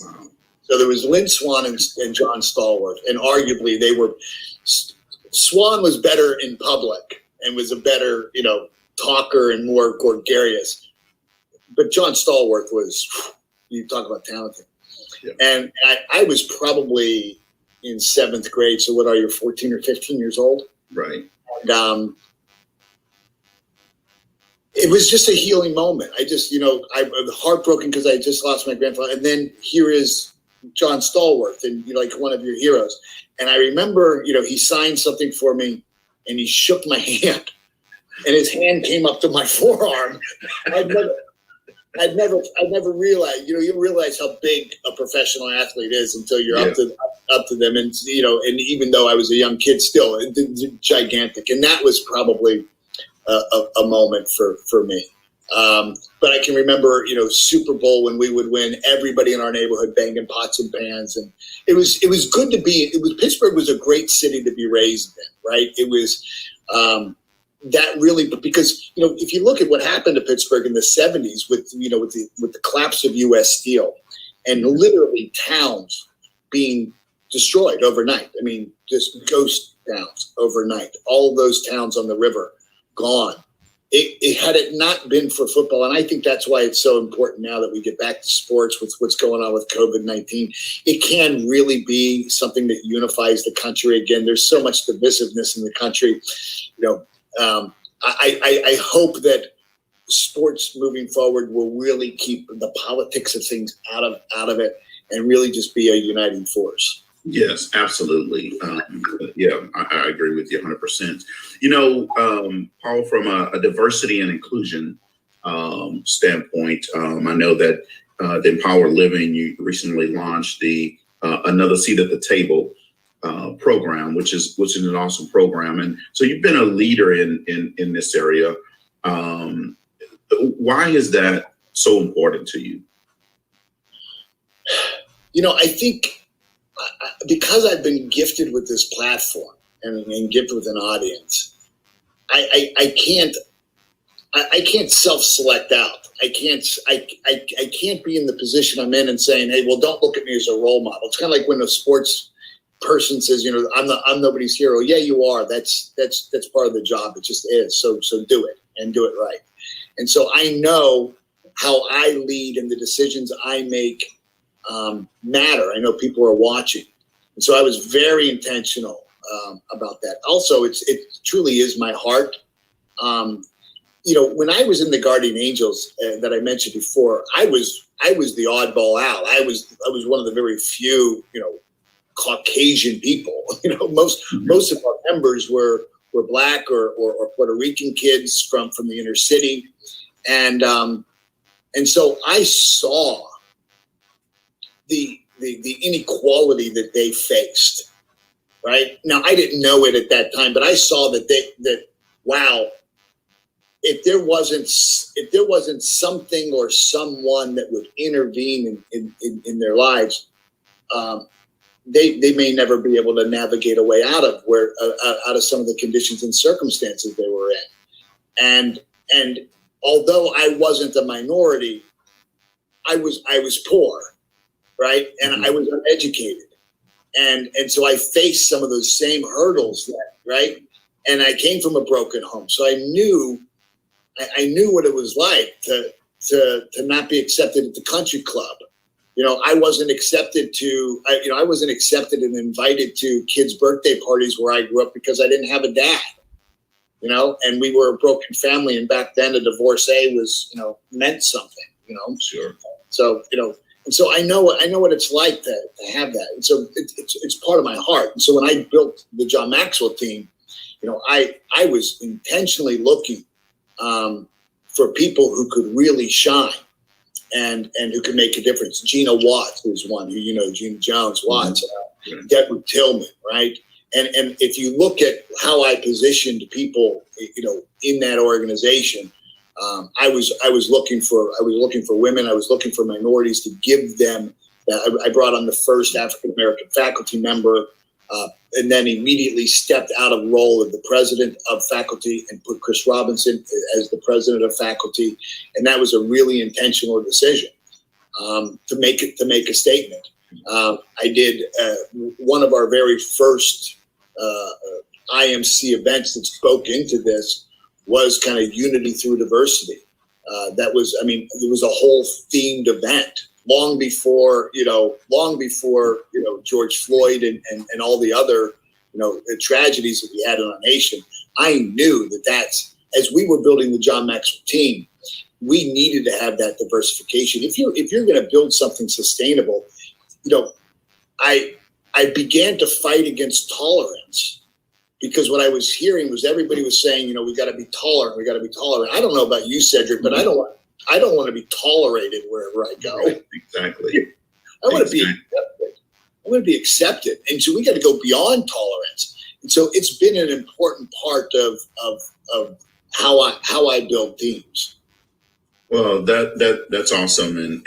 Wow. So there was Lynn Swan and John Stallworth, and arguably Swan was better in public and was a better, talker and more gregarious. But John Stallworth was, you talk about talented. Yeah. And I was probably in 7th grade. So what are you, 14 or 15 years old? Right. And it was just a healing moment. I just, I'm heartbroken because I just lost my grandfather. And then here is John Stallworth, and like one of your heroes. And I remember, he signed something for me, and he shook my hand, and his hand came up to my forearm. I'd never realized, you realize how big a professional athlete is until you're up to them. And, and even though I was a young kid still, it's gigantic. And that was probably a moment for me. But I can remember, Super Bowl when we would win, everybody in our neighborhood banging pots and pans. And it was good to be, Pittsburgh was a great city to be raised in, right? It was, that really, because, if you look at what happened to Pittsburgh in the 70s with the collapse of U.S. Steel and literally towns being destroyed overnight. Just ghost towns overnight. All of those towns on the river gone. It had it not been for football, and I think that's why it's so important now that we get back to sports with what's going on with COVID-19. It can really be something that unifies the country again. There's so much divisiveness in the country. I hope that sports moving forward will really keep the politics of things out of it and really just be a uniting force. Yes, absolutely. I agree with you 100%. Paul, from a diversity and inclusion standpoint, I know that the Empower Living, you recently launched the Another Seat at the Table program, which is an awesome program. And so you've been a leader in this area. Why is that so important to you? I think because I've been gifted with this platform and gifted with an audience, I can't self-select out. I can't be in the position I'm in and saying, hey, well, don't look at me as a role model. It's kind of like when a sports person says, I'm nobody's hero. Yeah, you are. That's part of the job. It just is. So do it and do it right. And so I know how I lead and the decisions I make matter. I know people are watching. And so I was very intentional about that. Also, it truly is my heart. When I was in the Guardian Angels that I mentioned before, I was the oddball out. I was one of the very few, Caucasian people. Most of our members were Black or Puerto Rican kids from the inner city, and so I saw the inequality that they faced. Right now, I didn't know it at that time, but I saw that wow. If there wasn't something or someone that would intervene in their lives, they may never be able to navigate a way out of some of the conditions and circumstances they were in. And although I wasn't a minority, I was poor, right? And I was uneducated, and so I faced some of those same hurdles, right? And I came from a broken home, so I knew what it was like to not be accepted at the country club. I wasn't accepted I wasn't accepted and invited to kids' birthday parties where I grew up because I didn't have a dad, and we were a broken family. And back then a divorcee was, meant something, Sure. So, and so I know what it's like to have that. And so it's part of my heart. And so when I built the John Maxwell team, I was intentionally looking for people who could really shine and who could make a difference. Gina Watts was one who, Gina Jones Watts, Deborah Tillman, right? And if you look at how I positioned people, in that organization, I was looking for women. I was looking for minorities to give them. I brought on the first African American faculty member. And then immediately stepped out of role of the president of faculty and put Chris Robinson as the president of faculty. And that was a really intentional decision to make a statement. I did one of our very first IMC events that spoke into this was kind of unity through diversity. It was a whole themed event. Long before George Floyd and all the other, the tragedies that we had in our nation, I knew that's, as we were building the John Maxwell team, we needed to have that diversification. If you're going to build something sustainable, I began to fight against tolerance, because what I was hearing was everybody was saying, we got to be tolerant. We got to be tolerant. I don't know about you, Cedrick, but I don't want to be tolerated wherever I go. Right, exactly. I want to be accepted. I want to be accepted. And so we got to go beyond tolerance. And so it's been an important part of how I build teams. Well, that's awesome. And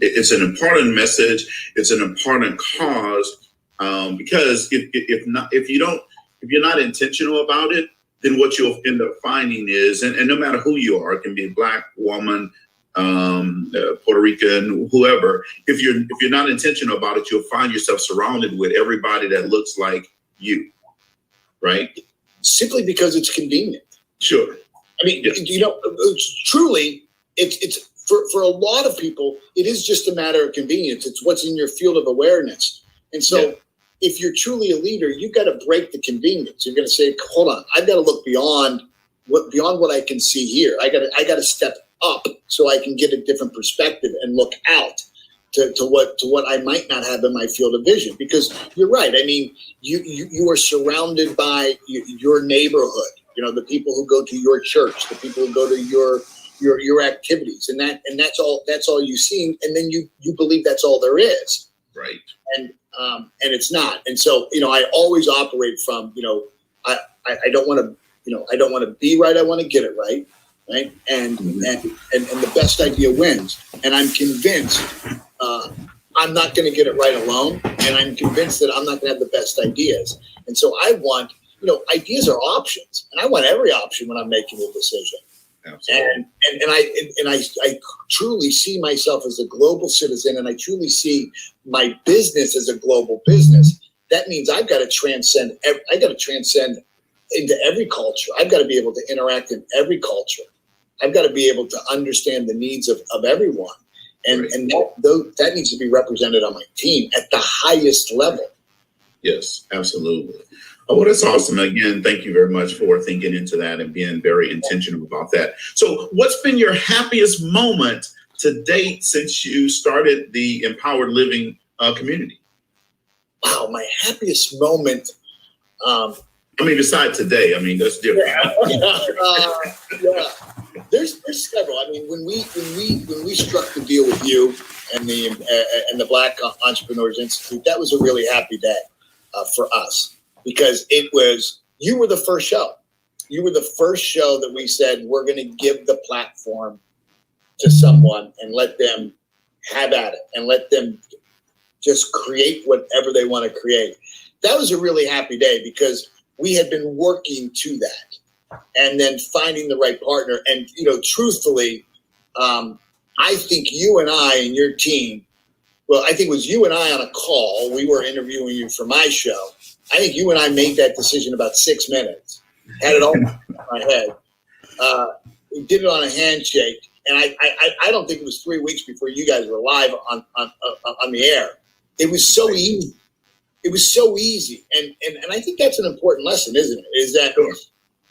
it's an important message. It's an important cause, because if you're not intentional about it, then what you'll end up finding is, and no matter who you are, it can be a Black woman, Puerto Rican, whoever. If you're not intentional about it, you'll find yourself surrounded with everybody that looks like you, right? Simply because it's convenient. Sure. I mean, truly, it's for a lot of people, it is just a matter of convenience. It's what's in your field of awareness, and so. Yeah. If you're truly a leader, you've got to break the convenience. You're going to say, hold on, I've got to look beyond what I can see here. I got to step up so I can get a different perspective and look out to what I might not have in my field of vision. Because you're right. I mean, you are surrounded by your neighborhood, the people who go to your church, the people who go to your activities, and that's all you see. And then you believe that's all there is. Right. and it's not. And so, I always operate from, I don't want to, I don't want to be right. I want to get it right. Right. And the best idea wins. And I'm convinced I'm not going to get it right alone. And I'm convinced that I'm not going to have the best ideas. And so I want, ideas are options, and I want every option when I'm making a decision. Absolutely. And I truly see myself as a global citizen, and I truly see my business as a global business. That means I've got to transcend. I got to transcend into every culture. I've got to be able to interact in every culture. I've got to be able to understand the needs of everyone, and that needs to be represented on my team at the highest level. Yes, absolutely. Oh, well, that's awesome. Again, thank you very much for thinking into that and being very intentional about that. So what's been your happiest moment to date since you started the Empowered Living community? Wow, my happiest moment. Besides today, that's different. Yeah. There's several. When we struck the deal with you and the Black Entrepreneurs Institute, that was a really happy day for us, because you were the first show. You were the first show that we said, we're going to give the platform to someone and let them have at it and let them just create whatever they want to create. That was a really happy day, because we had been working to that and then finding the right partner. And, truthfully, I think you and I and your team, well, I think it was you and I on a call. We were interviewing you for my show. I think you and I made that decision about 6 minutes. Had it all in my head. We did it on a handshake, and I don't think it was 3 weeks before you guys were live on the air. It was so easy. It was so easy, and I think that's an important lesson, isn't it? Is that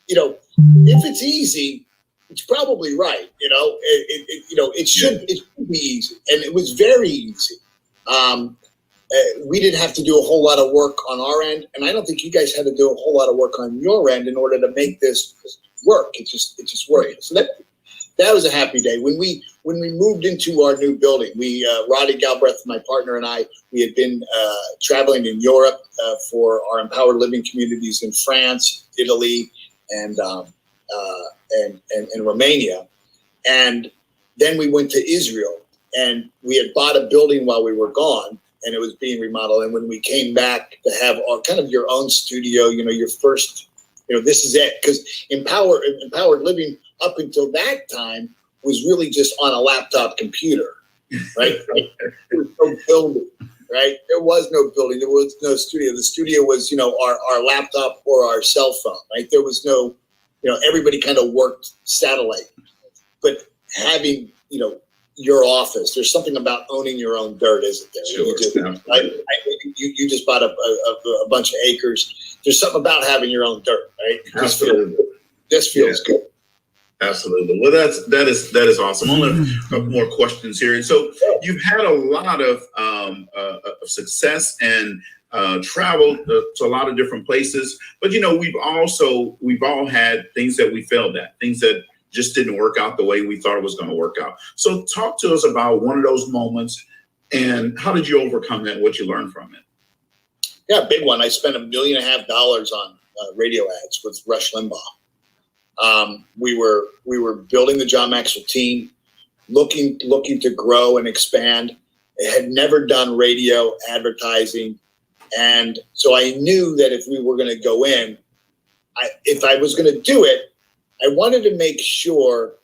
if it's easy, it's probably right. It should be easy, and it was very easy. We didn't have to do a whole lot of work on our end, and I don't think you guys had to do a whole lot of work on your end in order to make this work. It just worked. So that was a happy day. When we moved into our new building, Roddy Galbraith, my partner, and I, we had been traveling in Europe for our Empowered Living communities in France, Italy, and Romania, and then we went to Israel, and we had bought a building while we were gone, and it was being remodeled. And when we came back to have kind of your own studio, your first, this is it, because Empowered Living up until that time was really just on a laptop computer, right? There was no building, right? There was no building. There was no studio. The studio was, our laptop or our cell phone, right? There was no, everybody kind of worked satellite. But having, your office, there's something about owning your own dirt, isn't there? Sure. You just bought a bunch of acres. There's something about having your own dirt, right? This feels good. Absolutely. Well, that is awesome. Only a couple more questions here. And so you've had a lot of success and traveled to a lot of different places, but we've all had things that we failed at, things that just didn't work out the way we thought it was going to work out. So talk to us about one of those moments, and how did you overcome that? What you learned from it? Yeah, big one. I spent $1.5 million on radio ads with Rush Limbaugh. We were building the John Maxwell team, looking to grow and expand. It had never done radio advertising, and so I knew that if we were going to go in, if I was going to do it, I wanted to make sure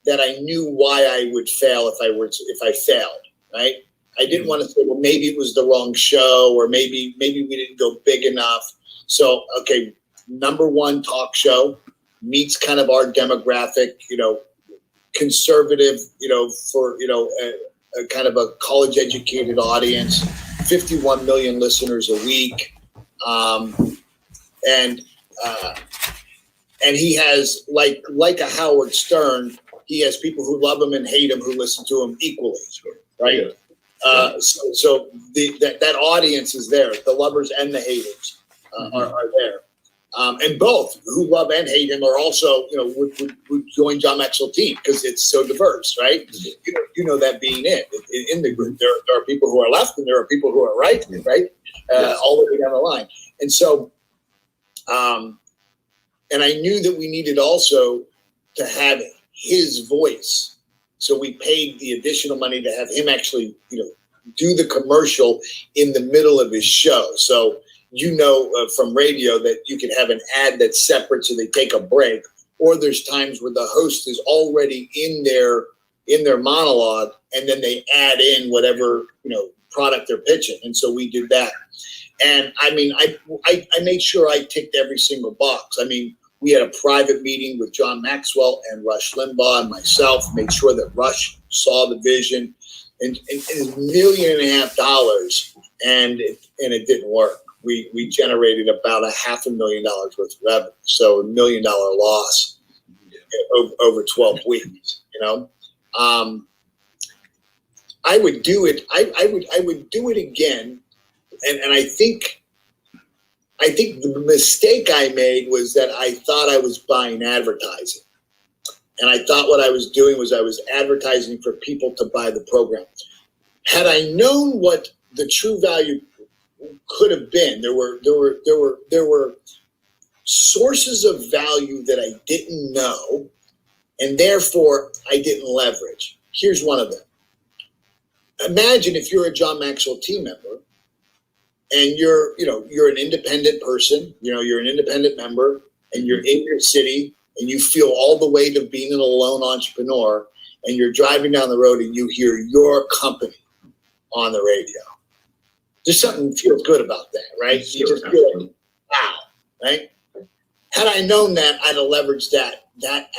that I knew why I would fail if I failed. Right? I didn't want to say, well, maybe it was the wrong show, or maybe we didn't go big enough. So, okay, number one talk show meets kind of our demographic, conservative, for, a kind of a college educated audience, 51 million listeners a week. And he has, like a Howard Stern, he has people who love him and hate him who listen to him equally, right? Yeah. So that audience is there. The lovers and the haters are there. And both who love and hate him are also, would join John Maxwell team because it's so diverse, right? You know that being in the group, there are people who are left and there are people who are right, right? All the way down the line. And so, and I knew that we needed also to have his voice. So we paid the additional money to have him actually, do the commercial in the middle of his show. So, from radio that you can have an ad that's separate so they take a break, or there's times where the host is already in their monologue and then they add in whatever, product they're pitching. And so we did that. And I mean, I made sure I ticked every single box. I mean, we had a private meeting with John Maxwell and Rush Limbaugh and myself, made sure that Rush saw the vision, and $1.5 million, and it didn't work. We generated about $500,000 worth of revenue, so $1 million loss over 12 weeks. I would do it. I would do it again, and I think the mistake I made was that I thought I was buying advertising. And I thought what I was doing was I was advertising for people to buy the program. Had I known what the true value could have been, there were sources of value that I didn't know, and therefore I didn't leverage. Here's one of them. Imagine if you're a John Maxwell team member and you're an independent person, you're an independent member, and you're in your city and you feel all the weight of being an alone entrepreneur, and you're driving down the road and you hear your company on the radio. There's something that feels good about that, right? You just feel like, wow, right? Had I known that, I'd have leveraged that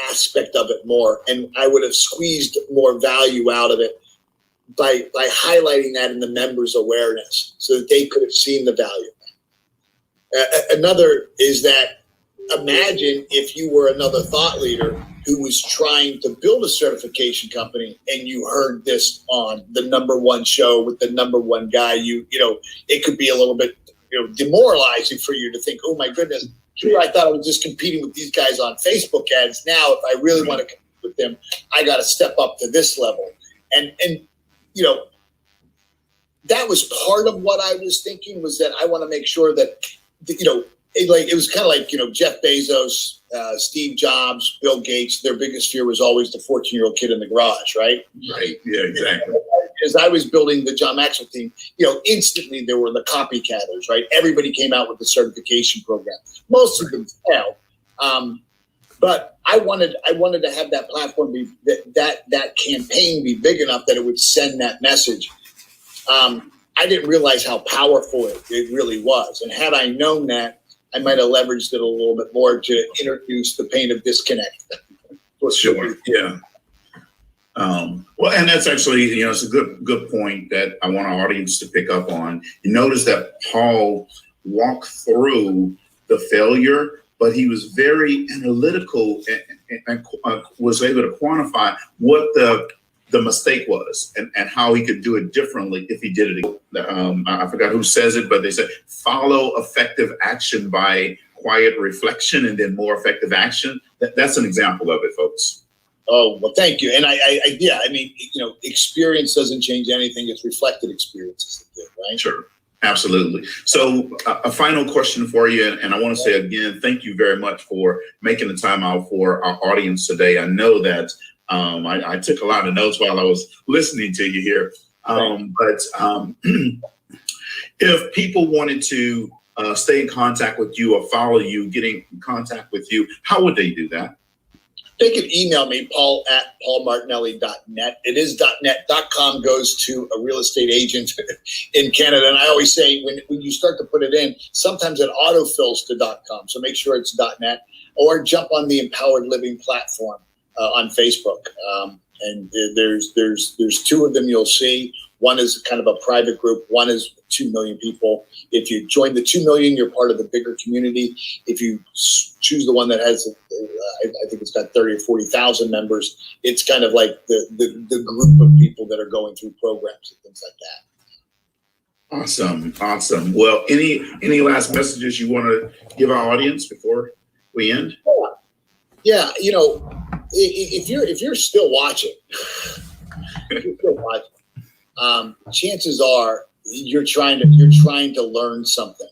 aspect of it more, and I would have squeezed more value out of it by highlighting that in the members' awareness so that they could have seen the value. Another is that imagine if you were another thought leader who was trying to build a certification company and you heard this on the #1 show with the #1 guy. It could be a little bit demoralizing for you to think, oh my goodness, sure, I thought I was just competing with these guys on Facebook ads. Now, if I really want to compete with them, I got to step up to this level. And that was part of what I was thinking, was that I want to make sure that, it was kind of like, Jeff Bezos, Steve Jobs, Bill Gates, their biggest fear was always the 14-year-old kid in the garage, right? Right. Yeah, exactly. As I was building the John Maxwell team, instantly there were the copycatters, right? Everybody came out with the certification program. Most of them failed. But I wanted to have that platform be that campaign be big enough that it would send that message. I didn't realize how powerful it really was. And had I known that, I might have leveraged it a little bit more to introduce the pain of disconnect. Sure. Yeah. Well, and that's actually, it's a good point that I want our audience to pick up on. You notice that Paul walked through the failure, but he was very analytical and was able to quantify what the mistake was and how he could do it differently if he did it again. I forgot who says it, but they said follow effective action by quiet reflection and then more effective action. That's an example of it, folks. Oh, well, thank you. And I mean, experience doesn't change anything. It's reflected experiences that do, right? Sure. Absolutely. So a final question for you. And I want to say again, thank you very much for making the time out for our audience today. I know that I took a lot of notes while I was listening to you here. But if people wanted to stay in contact with you or follow you, getting in contact with you, how would they do that? They can email me, paul@paulmartinelli.net. It is .net. .com goes to a real estate agent in Canada. And I always say when you start to put it in, sometimes it autofills to .com. So make sure it's .net, or jump on the Empowered Living platform on Facebook. And there's two of them you'll see. One is kind of a private group. One is 2 million people. If you join the 2 million, you're part of the bigger community. If you choose the one that has, I think it's got 30 or 40,000 members, it's kind of like the group of people that are going through programs and things like that. Awesome. Well, any last messages you want to give our audience before we end? Yeah, if you're still watching, chances are you're trying to learn something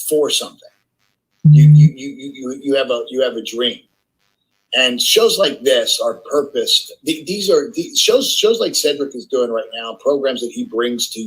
for something. You have a dream. And shows like this are purposed. These are shows like Cedrick is doing right now, programs that he brings to